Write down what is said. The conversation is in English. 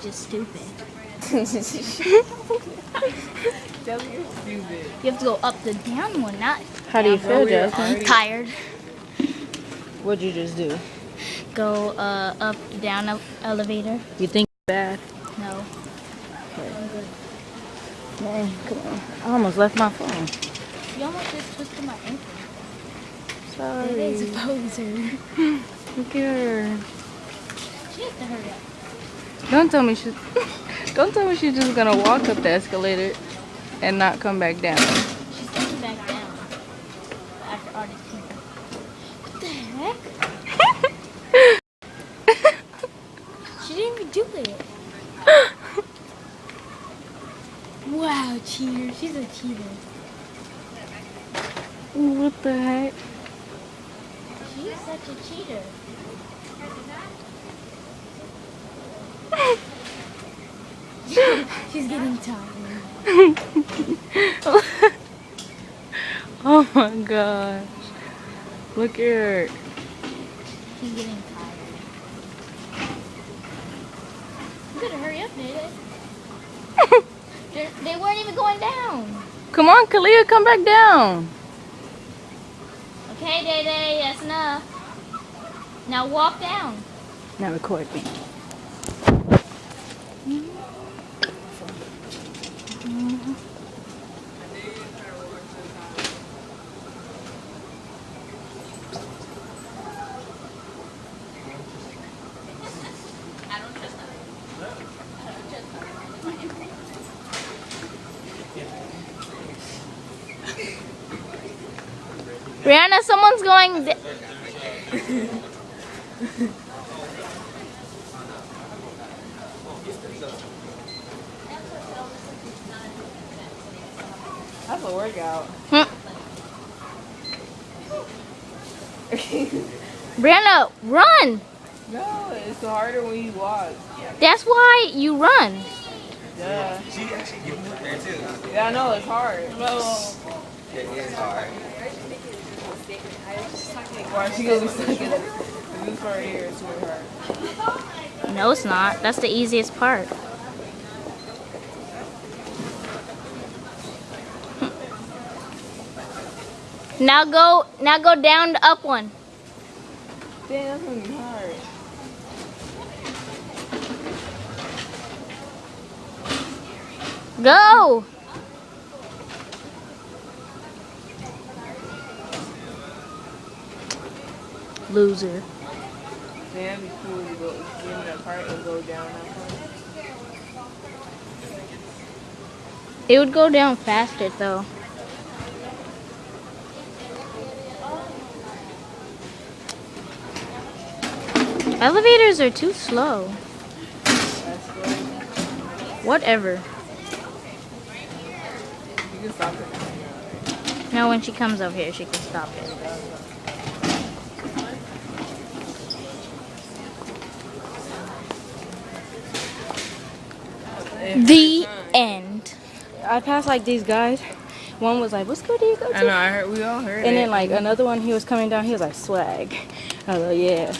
just stupid. You're stupid. You have to go up the down one, not. How do you down feel, one. Justin? Tired. What'd you just do? Go up the down elevator. You think it's bad? No. Man, come on. I almost left my phone. You almost just twisted my ankle. Sorry. It's a poser. Look at her. She has to hurry up. Don't tell me she's just gonna walk up the escalator and not come back down. She's coming back down. After all these people. What the heck? She didn't even do it. Wow, cheater. She's a cheater. What the heck? She's such a cheater. She's getting tired. Oh my gosh. Look at her. She's getting tired. You better hurry up, Dede. They weren't even going down. Come on, Kalia, come back down. Okay, Dede, that's enough. Now walk down. Now record me. Brianna, someone's going. That's a workout. Brianna, run! No, it's harder when you walk. That's why you run. Yeah. She actually giving up there too. Yeah, I know it's hard. It is hard. Why she gonna be stuck in this right here is really hard. No, it's not. That's the easiest part. Now go down the up one. Damn, that's gonna be hard. Go! Loser. Man, it'd be cool to go get in that part and go down that part. It would go down faster though. Elevators are too slow. That's good. Whatever. You can stop it. Now when she comes over here, she can stop it. The end. I passed like these guys. One was like, "What school do you go to?" I know, we all heard it. And then like another one, he was coming down. He was like, "Swag." I was like, "Yeah."